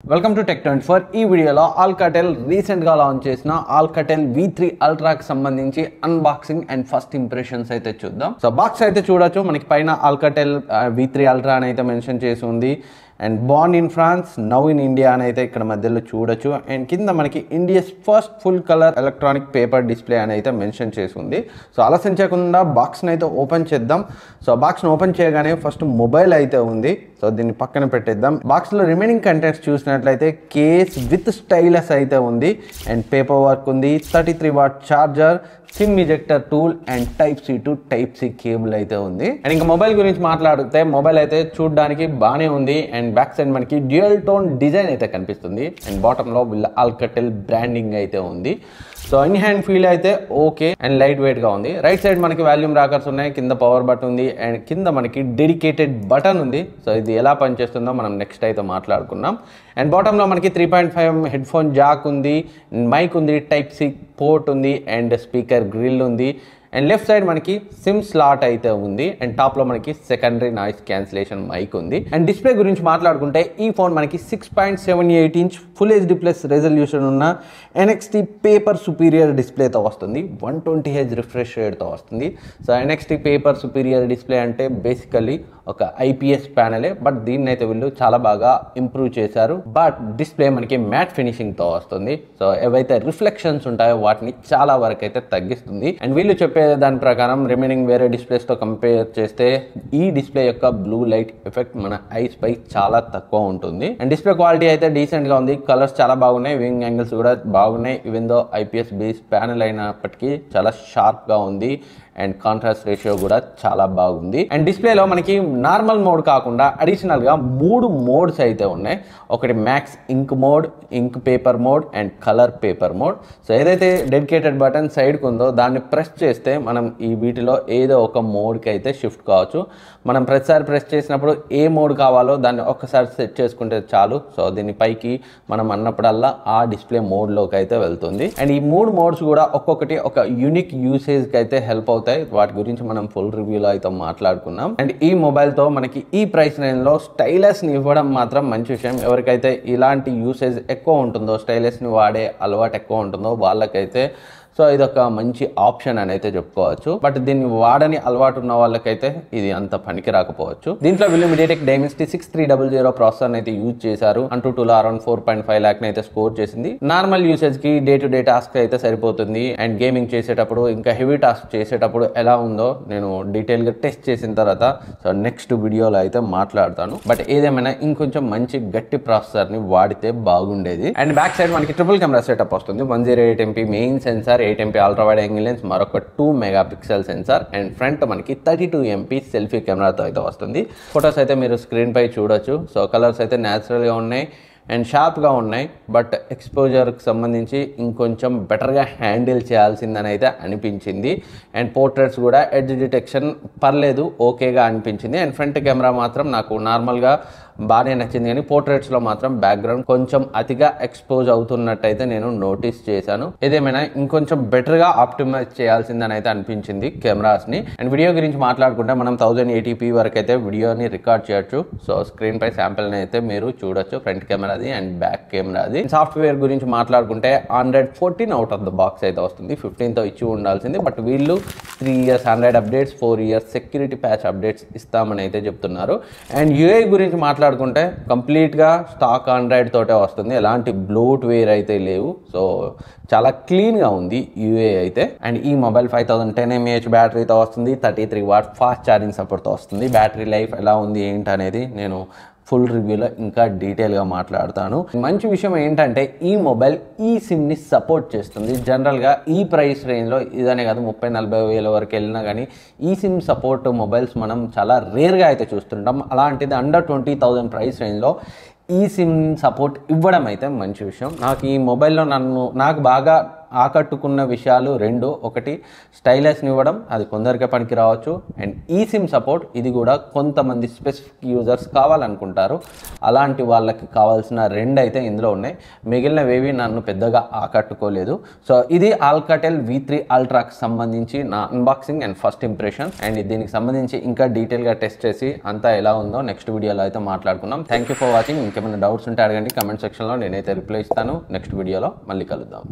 Welcome to tech 24. ఈ వీడియోలో Alcatel రీసెంట్గా లాంచ్ చేసిన ఆల్కాటెల్ V3 అల్ట్రాకి సంబంధించి అన్బాక్సింగ్ అండ్ ఫస్ట్ ఇంప్రెషన్స్ అయితే చూద్దాం. సో బాక్స్ అయితే చూడొచ్చు, మనకి పైన ఆల్కాటెల్ V3 అల్ట్రా అని అయితే మెన్షన్ చేసి ఉంది. And born in France, now in India అని అయితే ఇక్కడ మధ్యలో చూడొచ్చు. అండ్ కింద మనకి India's first full colour electronic paper display అని అయితే మెన్షన్ చేసి ఉంది. సో ఆలస్యం చేయకుండా బాక్స్ని అయితే ఓపెన్ చేద్దాం. సో బాక్స్ని ఓపెన్ చేయగానే ఫస్ట్ మొబైల్ అయితే ఉంది. సో దీన్ని పక్కన పెట్టేద్దాం. బాక్స్లో రిమైనింగ్ కంటెంట్స్ చూసినట్లయితే కేస్ విత్ స్టైలస్ అయితే ఉంది. అండ్ పేపర్ వర్క్ ఉంది, 33 what charger, SIM ejector tool and Type-C to Type-C cable అయితే ఉంది. అండ్ ఇంకా మొబైల్ గురించి మాట్లాడితే మొబైల్ అయితే చూడడానికి బాగానే ఉంది. అండ్ బ్యాక్ సైడ్ మనకి డ్యూయల్ టోన్ డిజైన్ అయితే కనిపిస్తుంది. అండ్ బాటంలో వీళ్ళ ఆల్కాటెల్ బ్రాండింగ్ అయితే ఉంది. సో ఇన్ హ్యాండ్ ఫీల్ అయితే ఓకే అండ్ లైట్ వెయిట్ గా ఉంది. రైట్ సైడ్ మనకి వాల్యూమ్ రాకర్స్ ఉన్నాయి, కింద పవర్ బటన్ ఉంది అండ్ కింద మనకి డెడికేటెడ్ బటన్ ఉంది. సో ఇది ఎలా పనిచేస్తుందో మనం నెక్స్ట్ అయితే మాట్లాడుకున్నాం. అండ్ బాటంలో మనకి 3.5 హెడ్ ఫోన్ జాక్ ఉంది, మైక్ ఉంది, Type-C పోర్ట్ ఉంది అండ్ స్పీకర్ గ్రిల్ ఉంది. అండ్ లెఫ్ట్ సైడ్ మనకి సిమ్ స్లాట్ అయితే ఉంది. అండ్ టాప్లో మనకి సెకండరీ నాయిస్ క్యాన్సిలేషన్ మైక్ ఉంది. అండ్ డిస్ప్లే గురించి మాట్లాడుకుంటే ఈ ఫోన్ మనకి 6.78 inch full HD plus resolution ఉన్న NXT పేపర్ సుపీరియర్ డిస్ప్లేతో వస్తుంది. 120Hz రిఫ్రెష్ రేట్తో వస్తుంది. So NXT paper superior display అంటే బేసికలీ ఒక IPS ప్యానలే, బట్ దీన్ని అయితే వీళ్ళు చాలా బాగా ఇంప్రూవ్ చేశారు. బట్ డిస్ప్లే మనకి మ్యాట్ ఫినిషింగ్తో వస్తుంది. సో ఏవైతే రిఫ్లెక్షన్స్ ఉంటాయో వాటిని చాలా వరకు అయితే తగ్గిస్తుంది. అండ్ వీళ్ళు చెప్పే దాని ప్రకారం రిమైనింగ్ వేరే డిస్ప్లేస్తో కంపేర్ చేస్తే ఈ డిస్ప్లే యొక్క బ్లూ లైట్ ఎఫెక్ట్ మన ఐస్ పై చాలా తక్కువ ఉంటుంది. అండ్ డిస్ప్లే క్వాలిటీ అయితే డీసెంట్గా ఉంది. కలర్స్ చాలా బాగున్నాయి, వింగ్ యాంగిల్స్ కూడా బాగున్నాయి. Even though IPS base panel అయినప్పటికీ చాలా షార్ప్గా ఉంది. అండ్ కాంట్రాస్ట్ రేషియో కూడా చాలా బాగుంది. అండ్ డిస్ప్లేలో మనకి నార్మల్ మోడ్ కాకుండా అడిషనల్గా 3 మోడ్స్ అయితే ఉన్నాయి. ఒకటి max ink mode, ink paper mode and colour paper mode. So ఏదైతే డెడికేటెడ్ బటన్ సైడ్కి ఉందో దాన్ని ప్రెస్ చేస్తే మనం ఈ వీటిలో ఏదో ఒక మోడ్కి అయితే షిఫ్ట్ కావచ్చు. మనం ప్రతిసారి ప్రెస్ చేసినప్పుడు ఏ మోడ్ కావాలో దాన్ని ఒక్కసారి సెట్ చేసుకుంటే చాలు. సో దీని పైకి మనం అన్నప్పుడల్లా ఆ డిస్ప్లే మోడ్లోకి అయితే వెళ్తుంది. అండ్ ఈ 3 మోడ్స్ కూడా ఒక్కొక్కటి ఒక యూనిక్ యూసేజ్కి అయితే హెల్ప్ అవుతాయి. వాటి గురించి మనం ఫుల్ రివ్యూలో అయితే మాట్లాడుకున్నాం. అండ్ ఈ మొబైల్తో మనకి ఈ ప్రైస్ రేంజ్లో స్టైలస్ని ఇవ్వడం మాత్రం మంచి విషయం. ఎవరికైతే ఇలాంటి యూసేజ్ ఎక్కువ ఉంటుందో, స్టైలస్ని వాడే అలవాటు ఎక్కువ ఉంటుందో వాళ్ళకైతే సో ఇదొక మంచి ఆప్షన్ అని అయితే చెప్పుకోవచ్చు. బట్ దీన్ని వాడని అలవాటు ఉన్న వాళ్ళకైతే ఇది అంత పనికి రాకపోవచ్చు. దీంట్లో వీళ్ళు MediaTek Dimensity 6300 ప్రాసెసర్ అయితే యూజ్ చేశారు. AnTuTu అరౌండ్ 4.5 lakh అయితే స్కోర్ చేసింది. నార్మల్ యూసేజ్ కి డే టు డే టాస్క్ అయితే సరిపోతుంది. అండ్ గేమింగ్ చేసేటప్పుడు ఇంకా హెవీ టాస్క్ చేసేటప్పుడు ఎలా ఉందో నేను డీటెయిల్ గా టెస్ట్ చేసిన తర్వాత సో నెక్స్ట్ వీడియోలో అయితే మాట్లాడతాను. బట్ ఏదేమైనా ఇంకొంచెం మంచి గట్టి ప్రాసెసర్ ని వాడితే బాగుండేది. అండ్ బ్యాక్ సైడ్ మనకి ట్రిపుల్ కెమెరా సెటప్ వస్తుంది. 108MP main censor, 8MP ultra wide angle lens, మరొక 2 మెగాపిక్సెల్ సెన్సార్ అండ్ ఫ్రంట్ మనకి 32MP సెల్ఫీ కెమెరాతో అయితే వస్తుంది. ఫొటోస్ అయితే మీరు స్క్రీన్ పై చూడొచ్చు. సో కలర్స్ అయితే న్యాచురల్గా ఉన్నాయి అండ్ షార్ప్గా ఉన్నాయి. బట్ ఎక్స్పోజర్కి సంబంధించి ఇంకొంచెం బెటర్గా హ్యాండిల్ చేయాల్సిందని అయితే అనిపించింది. అండ్ పోర్ట్రేట్స్ కూడా ఎడ్జ్ డిటెక్షన్ పర్లేదు, ఓకేగా అనిపించింది. అండ్ ఫ్రంట్ కెమెరా మాత్రం నాకు నార్మల్గా బాగానే నచ్చింది, కానీ పోర్ట్రేట్స్లో మాత్రం బ్యాక్గ్రౌండ్ కొంచెం అతిగా ఎక్స్పోజ్ అవుతున్నట్టయితే నేను నోటీస్ చేశాను. ఏదేమైనా ఇంకొంచెం బెటర్గా ఆప్టిమైజ్ చేయాల్సిందని అయితే అనిపించింది కెమెరాస్ని. అండ్ వీడియో గురించి మాట్లాడుకుంటే మనం 1080p వరకు అయితే వీడియోని రికార్డ్ చేయొచ్చు. సో స్క్రీన్ పై శాంపిల్ని అయితే మీరు చూడొచ్చు, ఫ్రంట్ కెమెరాది అండ్ బ్యాక్ కెమెరాది. సాఫ్ట్వేర్ గురించి మాట్లాడుకుంటే Android 14 out of the box అయితే వస్తుంది. 15తో ఇచ్చి ఉండాల్సింది. బట్ వీళ్ళు 3 years Android updates, 4 years security patch updates ఇస్తామని అయితే చెప్తున్నారు. అండ్ UI గురించి మాట్లాడుకుంటే కంప్లీట్గా స్టాక్ ఆండ్రాయిడ్ తోటే వస్తుంది. ఎలాంటి బ్లోట్ వేర్ అయితే లేవు. సో చాలా క్లీన్గా ఉంది UI అయితే. అండ్ ఈ మొబైల్ 5010 mAh బ్యాటరీతో వస్తుంది. 33 వాట్ ఫాస్ట్ ఛార్జింగ్ సపోర్ట్తో వస్తుంది. బ్యాటరీ లైఫ్ ఎలా ఉంది ఏంటి అనేది నేను ఫుల్ రివ్యూలో ఇంకా డీటెయిల్గా మాట్లాడతాను. మంచి విషయం ఏంటంటే ఈ మొబైల్ ఈ సిమ్ని సపోర్ట్ చేస్తుంది. జనరల్గా ఈ ప్రైస్ రేంజ్లో ఇదనే కాదు 30-40 వేల వరకు వెళ్ళినా కానీ ఈ సిమ్ సపోర్ట్ మొబైల్స్ మనం చాలా రేర్గా అయితే చూస్తుంటాం. అలాంటిది అండర్ 20,000 ప్రైస్ రేంజ్లో ఈ సిమ్ సపోర్ట్ ఇవ్వడం అయితే మంచి విషయం. నాకు ఈ మొబైల్లో నాకు బాగా ఆకట్టుకున్న విషయాలు రెండు, ఒకటి స్టైలెస్ని ఇవ్వడం, అది కొందరికే పనికి రావచ్చు, అండ్ ఈ సిమ్ సపోర్ట్, ఇది కూడా కొంతమంది స్పెసిఫిక్ యూజర్స్ కావాలనుకుంటారు, అలాంటి వాళ్ళకి కావాల్సిన రెండు అయితే ఇందులో ఉన్నాయి. మిగిలినవేవి నన్ను పెద్దగా ఆకట్టుకోలేదు. సో ఇది ఆల్కాటెల్ V3 అల్ట్రాకి సంబంధించి నా unboxing and first impression. And దీనికి సంబంధించి ఇంకా డీటెయిల్గా టెస్ట్ చేసి అంతా ఎలా ఉందో నెక్స్ట్ వీడియోలో అయితే మాట్లాడుకున్నాం. Thank you for watching. ఇంకేమైనా డౌట్స్ ఉంటే అడగండి కమెంట్ సెక్షన్లో, నేనైతే రిప్లై ఇస్తాను. నెక్స్ట్ వీడియోలో మళ్ళీ కలుద్దాం.